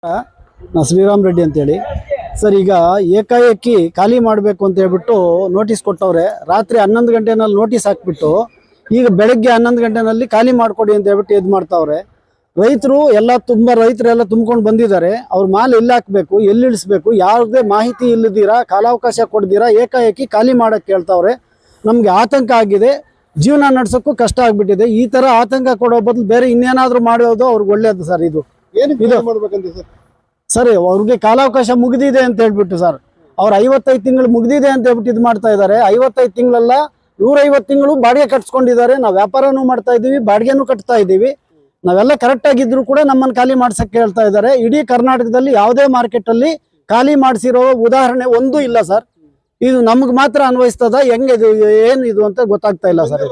ನಾ ಶ್ರೀರಾಮ್ ರೆಡ್ಡಿ ಅಂತೇಳಿ ಸರ್. ಈಗ ಏಕಾಏಕಿ ಖಾಲಿ ಮಾಡಬೇಕು ಅಂತ ಹೇಳ್ಬಿಟ್ಟು ನೋಟಿಸ್ ಕೊಟ್ಟವ್ರೆ. ರಾತ್ರಿ 11 ಗಂಟೆನಲ್ಲಿ ನೋಟಿಸ್ ಹಾಕ್ಬಿಟ್ಟು ಈಗ ಬೆಳಗ್ಗೆ 11 ಗಂಟೆನಲ್ಲಿ ಖಾಲಿ ಮಾಡಿಕೊಡಿ ಅಂತ ಹೇಳ್ಬಿಟ್ಟು ಇದು ಮಾಡ್ತಾವ್ರೆ. ರೈತರು ಎಲ್ಲ ರೈತರೆಲ್ಲ ತುಂಬ್ಕೊಂಡು ಬಂದಿದ್ದಾರೆ. ಅವ್ರ ಮಾಲ್ ಎಲ್ಲಿ ಹಾಕಬೇಕು, ಎಲ್ಲಿ ಇಳಿಸ್ಬೇಕು, ಯಾವುದೇ ಮಾಹಿತಿ ಇಲ್ಲದಿರಾ, ಕಾಲಾವಕಾಶ ಕೊಡ್ದಿರಾ ಏಕಾಏಕಿ ಖಾಲಿ ಮಾಡಕ್ಕೆ ಹೇಳ್ತಾವ್ರೆ. ನಮಗೆ ಆತಂಕ ಆಗಿದೆ, ಜೀವನ ನಡೆಸೋಕ್ಕೂ ಕಷ್ಟ ಆಗ್ಬಿಟ್ಟಿದೆ. ಈ ಥರ ಆತಂಕ ಕೊಡೋ ಬದಲು ಬೇರೆ ಇನ್ನೇನಾದರೂ ಮಾಡೋದು ಅವ್ರಿಗೆ ಒಳ್ಳೇದು ಸರ್. ಇದು ಸರ್ ಅವ್ರಿಗೆ ಕಾಲಾವಕಾಶ ಮುಗಿದಿದೆ ಅಂತ ಹೇಳ್ಬಿಟ್ಟು ಸರ್, ಅವ್ರು 55 ತಿಂಗಳು ಮುಗಿದಿದೆ ಅಂತ ಹೇಳ್ಬಿಟ್ಟು ಇದು ಮಾಡ್ತಾ ಇದ್ದಾರೆ. 55 ತಿಂಗಳಲ್ಲ 150 ತಿಂಗಳು ಬಾಡಿಗೆ ಕಟ್ಸ್ಕೊಂಡಿದ್ದಾರೆ. ನಾವು ವ್ಯಾಪಾರನೂ ಮಾಡ್ತಾ ಇದ್ದೀವಿ, ಬಾಡಿಗೆನೂ ಕಟ್ತಾ ಇದ್ದೀವಿ. ನಾವೆಲ್ಲ ಕರೆಕ್ಟ್ ಆಗಿದ್ರು ಕೂಡ ನಮ್ಮನ್ನು ಖಾಲಿ ಮಾಡ್ಸಕ್ಕೆ ಹೇಳ್ತಾ ಇದ್ದಾರೆ. ಇಡೀ ಕರ್ನಾಟಕದಲ್ಲಿ ಯಾವುದೇ ಮಾರ್ಕೆಟಲ್ಲಿ ಖಾಲಿ ಮಾಡಿಸಿರೋ ಉದಾಹರಣೆ ಒಂದೂ ಇಲ್ಲ ಸರ್. ಇದು ನಮ್ಗೆ ಮಾತ್ರ ಅನ್ವಯಿಸ್ತದ, ಹೆಂಗೆ ಇದು ಏನಿದು ಅಂತ ಗೊತ್ತಾಗ್ತಾ ಇಲ್ಲ ಸರ್.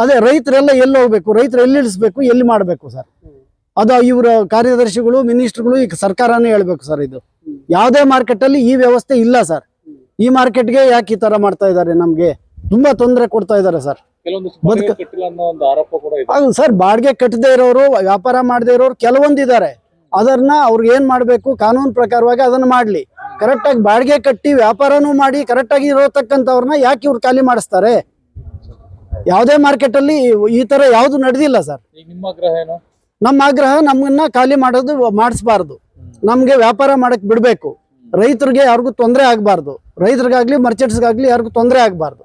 ಅದೇ ರೈತರೆಲ್ಲ ಎಲ್ಲಿ ಹೋಗ್ಬೇಕು, ರೈತರು ಎಲ್ಲಿ ಇಳಿಸ್ಬೇಕು, ಎಲ್ಲಿ ಮಾಡಬೇಕು ಸರ್? ಅದು ಇವ್ರ ಕಾರ್ಯದರ್ಶಿಗಳು, ಮಿನಿಸ್ಟರ್ಗಳು, ಈಗ ಸರ್ಕಾರನೇ ಹೇಳ್ಬೇಕು ಸರ್. ಇದು ಯಾವುದೇ ಮಾರ್ಕೆಟ್ ಅಲ್ಲಿ ಈ ವ್ಯವಸ್ಥೆ ಇಲ್ಲ ಸರ್. ಈ ಮಾರ್ಕೆಟ್ಗೆ ಯಾಕೆ ಈ ತರ ಮಾಡ್ತಾ ಇದ್ದಾರೆ? ನಮ್ಗೆ ತುಂಬಾ ತೊಂದರೆ ಕೊಡ್ತಾ ಇದ್ದಾರೆ ಸರ್. ಅದು ಸರ್, ಬಾಡಿಗೆ ಕಟ್ಟದೇ ಇರೋರು, ವ್ಯಾಪಾರ ಮಾಡದೇ ಇರೋರು ಕೆಲವೊಂದಿದ್ದಾರೆ. ಅದನ್ನ ಅವ್ರಿಗೆ ಏನ್ ಮಾಡ್ಬೇಕು, ಕಾನೂನು ಪ್ರಕಾರವಾಗಿ ಅದನ್ನ ಮಾಡ್ಲಿ. ಕರೆಕ್ಟ್ ಆಗಿ ಬಾಡಿಗೆ ಕಟ್ಟಿ ವ್ಯಾಪಾರನೂ ಮಾಡಿ ಕರೆಕ್ಟ್ ಆಗಿ ಇರೋತಕ್ಕಂಥವ್ರನ್ನ ಯಾಕೆ ಇವ್ರು ಖಾಲಿ ಮಾಡಿಸ್ತಾರೆ? ಯಾವುದೇ ಮಾರ್ಕೆಟ್ ಅಲ್ಲಿ ಈ ತರ ಯಾವ್ದು ನಡೆದಿಲ್ಲ ಸರ್. ನಮ್ಮ ಆಗ್ರಹ ನಮ್ಮನ್ನ ಖಾಲಿ ಮಾಡೋದು ಮಾಡಿಸ್ಬಾರ್ದು. ನಮ್ಗೆ ವ್ಯಾಪಾರ ಮಾಡಕ್ ಬಿಡ್ಬೇಕು. ರೈತರಿಗೆ ಯಾರಿಗೂ ತೊಂದರೆ ಆಗ್ಬಾರ್ದು. ರೈತರಿಗಾಗ್ಲಿ ಮರ್ಚೆಂಟ್ಸ್ಗಾಗ್ಲಿ ಯಾರಿಗೂ ತೊಂದರೆ ಆಗ್ಬಾರ್ದು.